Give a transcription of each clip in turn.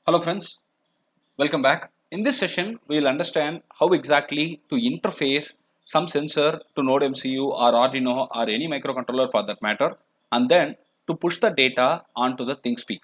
Hello friends, welcome back. In this session, we will understand how exactly to interface some sensor to Node MCU or Arduino or any microcontroller for that matter, and then to push the data onto the ThinkSpeak.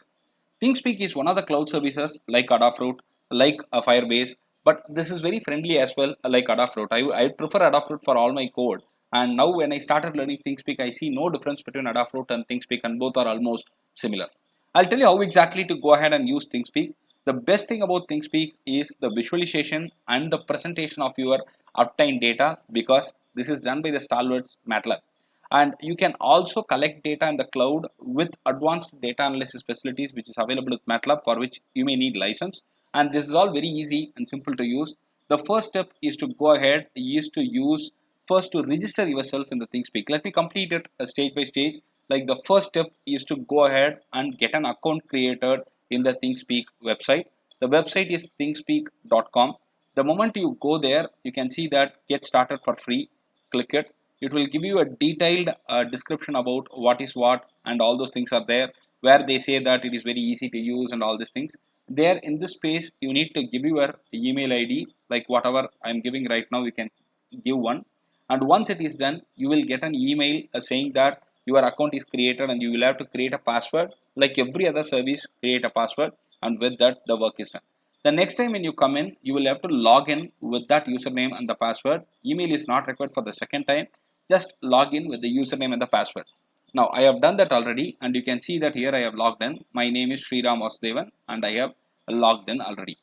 ThinkSpeak is one of the cloud services like Adafruit, like Firebase, but this is very friendly as well like Adafruit. I prefer Adafruit for all my code, and now when I started learning ThinkSpeak, I see no difference between Adafruit and ThinkSpeak, and both are almost similar. I'll tell you how exactly to go ahead and use ThinkSpeak. The best thing about ThinkSpeak is the visualization and the presentation of your obtained data, because this is done by the stalwarts MATLAB. And you can also collect data in the cloud with advanced data analysis facilities which is available with MATLAB, for which you may need license. And this is all very easy and simple to use. The first step is to go ahead is to use first to register yourself in the ThinkSpeak. Let me complete it stage by stage. Like the first step is to go ahead and get an account created in the ThinkSpeak website. The website is thinkspeak.com. The moment you go there, you can see that get started for free. Click it. It will give you a detailed description about what is what, and all those things are there, where they say that it is very easy to use and all these things. There in this page, you need to give your email ID, like whatever I'm giving right now, you can give one. And once it is done, you will get an email saying that your account is created, and you will have to create a password. Like every other service, create a password, and with that the work is done. The next time when you come in, you will have to log in with that username and the password. Email is not required for the second time. Just log in with the username and the password. Now I have done that already, and you can see that here I have logged in. My name is Sriram Vasudevan, and I have logged in already.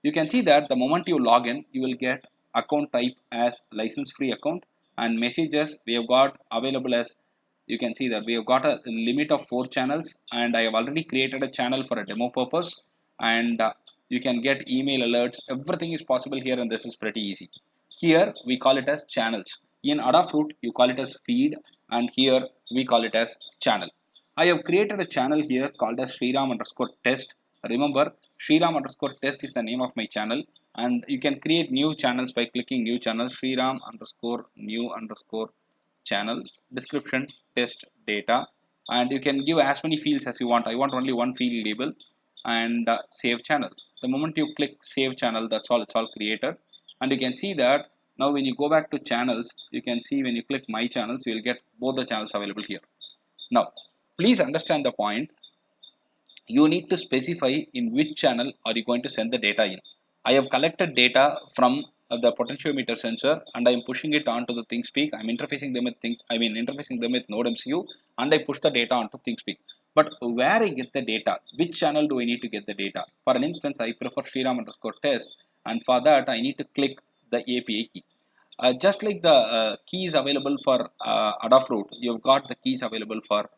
You can see that the moment you log in, you will get account type as license free account, and messages we have got available as, you can see that we have got a limit of 4 channels, and I have already created a channel for a demo purpose. And you can get email alerts. Everything is possible here, and this is pretty easy. Here we call it as channels. In Adafruit you call it as feed, and here we call it as channel. I have created a channel here called as Sriram underscore test. Remember, Sriram underscore test is the name of my channel, and you can create new channels by clicking new channel. Sriram underscore new underscore channel, description, test, data, and you can give as many fields as you want. I want only one field label, and save channel. The moment you click save channel, that's all, it's all created. And you can see that now when you go back to channels, you can see when you click my channels, you will get both the channels available here. Now please understand the point. You need to specify in which channel are you going to send the data in. I have collected data from the potentiometer sensor, and I am pushing it onto the ThinkSpeak. I'm interfacing them with interfacing them with Node MCU, and I push the data onto ThinkSpeak. But where I get the data, which channel do I need to get the data? For an instance, I prefer Sriram underscore test, and for that I need to click the API key. Just like the keys available for Adafruit, you've got the keys available for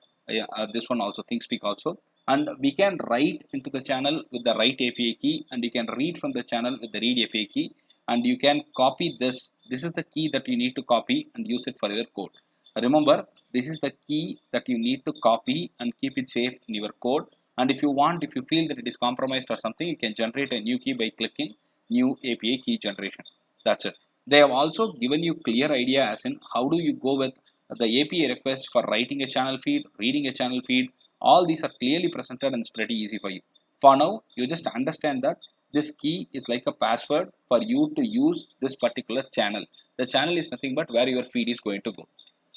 this one also, ThinkSpeak also. And we can write into the channel with the write API key, and you can read from the channel with the read API key, and you can copy this. This is the key that you need to copy and use it for your code. Remember, this is the key that you need to copy and keep it safe in your code. And if you want, if you feel that it is compromised or something, you can generate a new key by clicking new API key generation. That's it. They have also given you clear idea as in how do you go with the API request for writing a channel feed, reading a channel feed. All these are clearly presented, and it's pretty easy for you. For now, you just understand that this key is like a password for you to use this particular channel. The channel is nothing but where your feed is going to go.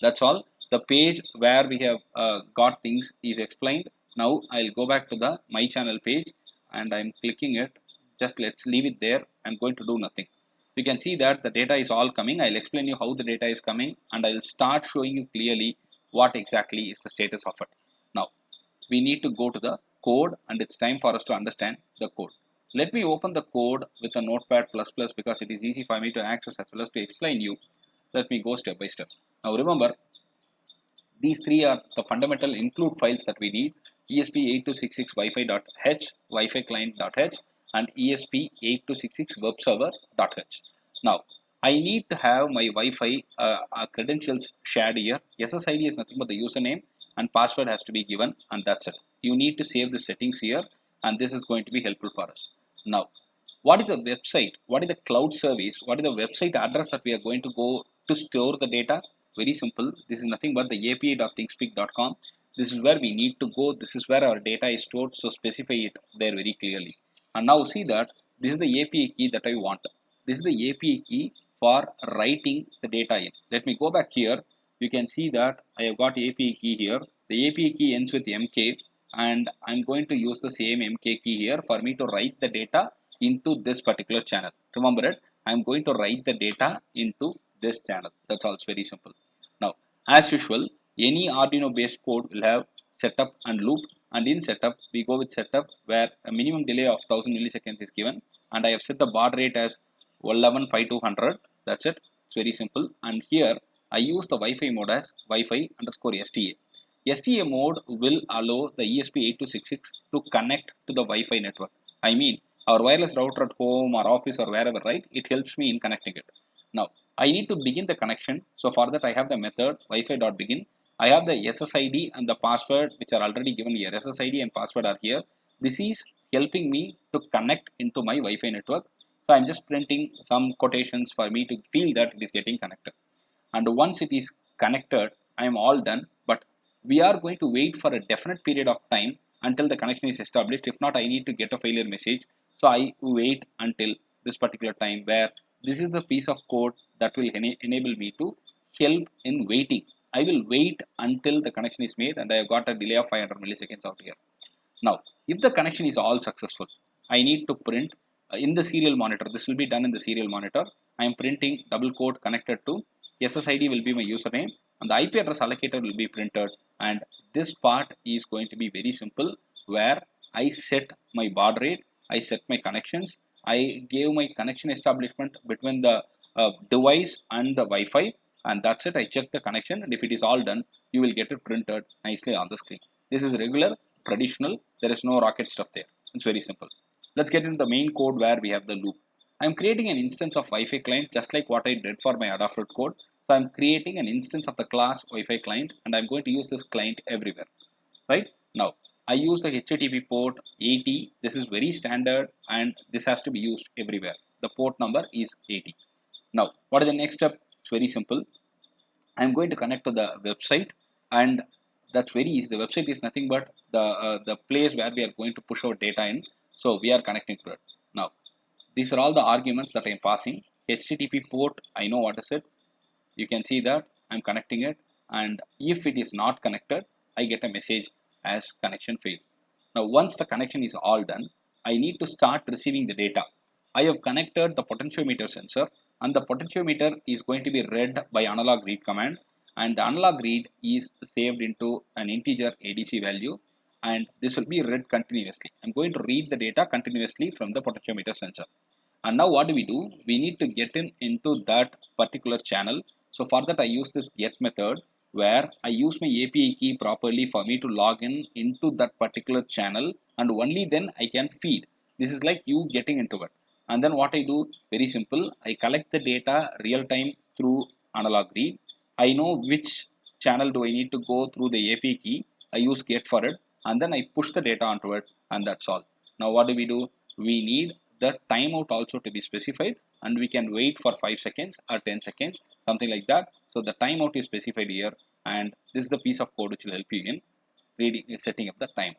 That's all. The page where we have got things is explained. Now I'll go back to the my channel page, and I'm clicking it. Just let's leave it there. I'm going to do nothing. You can see that the data is all coming. I'll explain you how the data is coming, and I'll start showing you clearly what exactly is the status of it. Now we need to go to the code, and it's time for us to understand the code. Let me open the code with a notepad plus plus, because it is easy for me to access as well as to explain you. Let me go step by step. Now remember, these three are the fundamental include files that we need: ESP8266 Wi-Fi.h, Wi-Fi client.h, and ESP8266 web server.h. Now, I need to have my Wi-Fi credentials shared here. SSID is nothing but the username, and password has to be given, and that's it. You need to save the settings here, and this is going to be helpful for us. Now, what is the website? What is the cloud service? What is the website address that we are going to go to store the data? Very simple. This is nothing but the api.thinkspeak.com. This is where we need to go. This is where our data is stored. So specify it there very clearly. And now see that this is the API key that I want. This is the API key for writing the data in. Let me go back here. You can see that I have got API key here. The API key ends with MK, and I'm going to use the same MK key here for me to write the data into this particular channel. Remember it, I'm going to write the data into this channel. That's all. It's very simple. Now, as usual, any Arduino based code will have setup and loop, and in setup we go with setup where a minimum delay of 1000 milliseconds is given, and I have set the baud rate as 115200. That's it. It's very simple. And here I use the Wi-Fi mode as Wi-Fi underscore STA. STA mode will allow the ESP8266 to connect to the Wi-Fi network. I mean, our wireless router at home or office or wherever, right? It helps me in connecting it. Now, I need to begin the connection. So for that, I have the method Wi-Fi.begin. I have the SSID and the password which are already given here. SSID and password are here. This is helping me to connect into my Wi-Fi network. So I'm just printing some quotations for me to feel that it is getting connected. And once it is connected, I am all done. But we are going to wait for a definite period of time until the connection is established. If not, I need to get a failure message. So I wait until this particular time, where this is the piece of code that will enable me to help in waiting. I will wait until the connection is made, and I have got a delay of 500 milliseconds out here. Now, if the connection is all successful, I need to print in the serial monitor. This will be done in the serial monitor. I am printing double quote connected to SSID will be my username, and the IP address allocator will be printed. And this part is going to be very simple, where I set my baud rate, I set my connections, I gave my connection establishment between the device and the Wi-Fi, and that's it. I check the connection, and if it is all done, you will get it printed nicely on the screen. This is regular, traditional. There is no rocket stuff there. It's very simple. Let's get into the main code where we have the loop. I'm creating an instance of Wi-Fi client just like what I did for my Adafruit code. So I'm creating an instance of the class Wi-Fi client, and I'm going to use this client everywhere. Right now, I use the HTTP port 80. This is very standard, and this has to be used everywhere. The port number is 80. Now, what is the next step? It's very simple. I'm going to connect to the website, and that's very easy. The website is nothing but the place where we are going to push our data in. So we are connecting to it. Now, these are all the arguments that I am passing. HTTP port, I know what is it. You can see that I'm connecting it, and if it is not connected, I get a message as connection failed. Now, once the connection is all done, I need to start receiving the data. I have connected the potentiometer sensor, and the potentiometer is going to be read by analog read command, and the analog read is saved into an integer ADC value, and this will be read continuously. I'm going to read the data continuously from the potentiometer sensor. And now what do? We need to get into that particular channel. So for that, I use this get method, where I use my API key properly for me to log in into that particular channel, and only then I can feed. This is like you getting into it. And then what I do, very simple, I collect the data real time through analog read. I know which channel do I need to go through the API key. I use get for it, and then I push the data onto it, and that's all. Now what do? We need the timeout also to be specified, and we can wait for 5 seconds or 10 seconds, something like that. So the timeout is specified here, and this is the piece of code which will help you in reading, setting up the timeout.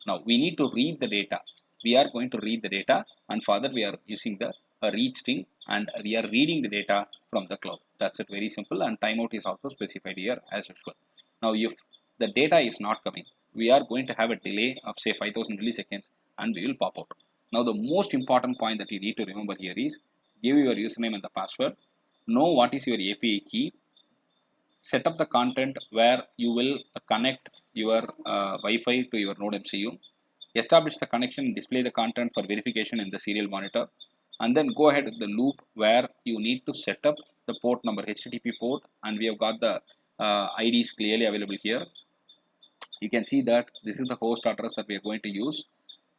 Now we need to read the data. We are going to read the data, and for that we are using the read string, and we are reading the data from the cloud. That's it, very simple. And timeout is also specified here as usual. Now if the data is not coming, we are going to have a delay of say 5000 milliseconds, and we will pop out. Now the most important point that you need to remember here is give your username and the password, know what is your API key, set up the content where you will connect your Wi-Fi to your Node MCU, establish the connection and display the content for verification in the serial monitor, and then go ahead with the loop where you need to set up the port number, HTTP port, and we have got the IDs clearly available here. You can see that this is the host address that we are going to use,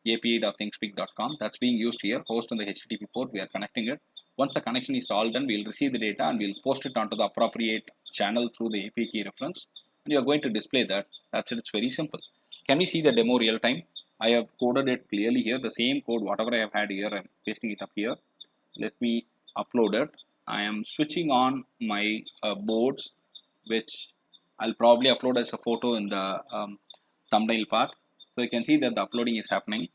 api.thingspeak.com. That's being used here, host on the HTTP port. We are connecting it. Once the connection is all done, we'll receive the data and we'll post it onto the appropriate channel through the API key reference, and you are going to display that. That's it. It's very simple. Can we see the demo real time? I have coded it clearly here. The same code, whatever I have had here, I'm pasting it up here. Let me upload it. I am switching on my boards, which I'll probably upload as a photo in the thumbnail part. So you can see that the uploading is happening.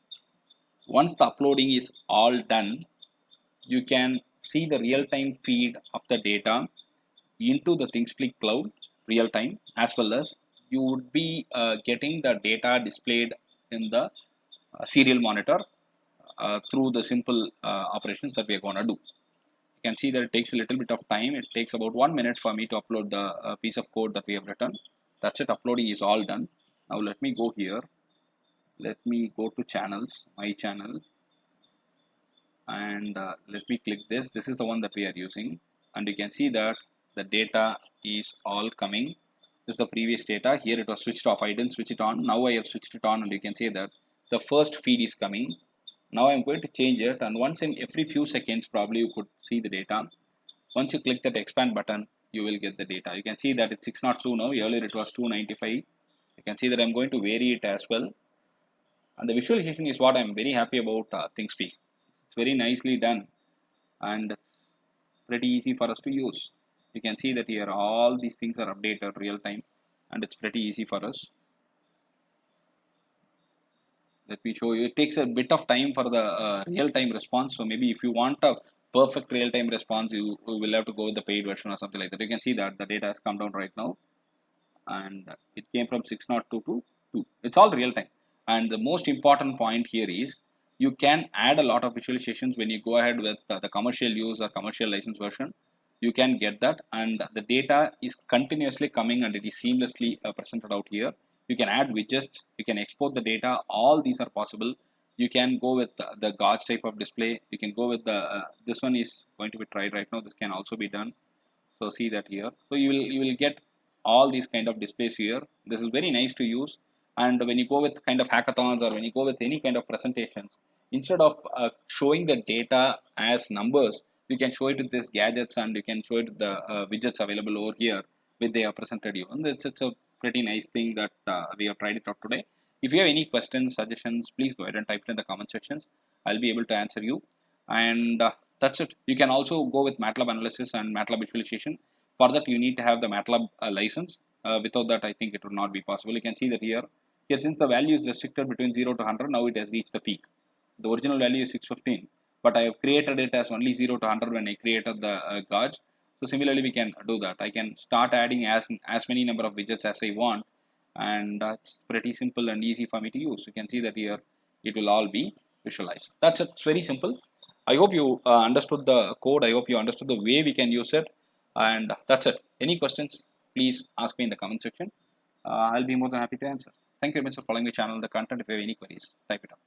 Once the uploading is all done, you can see the real-time feed of the data into the ThingSpeak cloud real time, as well as you would be getting the data displayed in the serial monitor through the simple operations that we are going to do. You can see that it takes a little bit of time. It takes about 1 minute for me to upload the piece of code that we have written. That's it. Uploading is all done. Now let me go here. Let me go to channels, my channel, and let me click this. This is the one that we are using, and you can see that the data is all coming. This is the previous data. Here it was switched off. I didn't switch it on. Now I have switched it on, and you can see that the first feed is coming. Now I'm going to change it, and once in every few seconds probably you could see the data. Once you click that expand button, you will get the data. You can see that it's 602 now. Earlier it was 295. You can see that I'm going to vary it as well. And the visualization is what I'm very happy about ThingSpeak. It's very nicely done, and it's pretty easy for us to use. You can see that here all these things are updated real time, and it's pretty easy for us. Let me show you. It takes a bit of time for the real time response. So maybe if you want a perfect real time response, you will have to go with the paid version or something like that. You can see that the data has come down right now, and it came from 602 to 2. It's all real time. And the most important point here is you can add a lot of visualizations when you go ahead with the commercial use or commercial license version. You can get that, and the data is continuously coming, and it is seamlessly presented out here. You can add widgets, you can export the data. All these are possible. You can go with the gauge type of display. You can go with the this one is going to be tried right now. This can also be done. So see that here. So you will get all these kind of displays here. This is very nice to use. And when you go with kind of hackathons, or when you go with any kind of presentations, instead of showing the data as numbers, you can show it with these gadgets, and you can show it with the widgets available over here with they are presented you. And it's a pretty nice thing that we have tried it out today. If you have any questions, suggestions, please go ahead and type it in the comment sections. I'll be able to answer you. And that's it. You can also go with MATLAB analysis and MATLAB visualization. For that, you need to have the MATLAB license. Without that, I think it would not be possible. You can see that here. Here, since the value is restricted between 0 to 100, now it has reached the peak. The original value is 615, but I have created it as only 0 to 100 when I created the gauge. So similarly, we can do that. I can start adding as many number of widgets as I want, and that's pretty simple and easy for me to use. You can see that here it will all be visualized. That's it. It's very simple. I hope you understood the code. I hope you understood the way we can use it, and that's it. Any questions, please ask me in the comment section. I'll be more than happy to answer. Thank you very much for following my channel, the content. If you have any queries, type it up.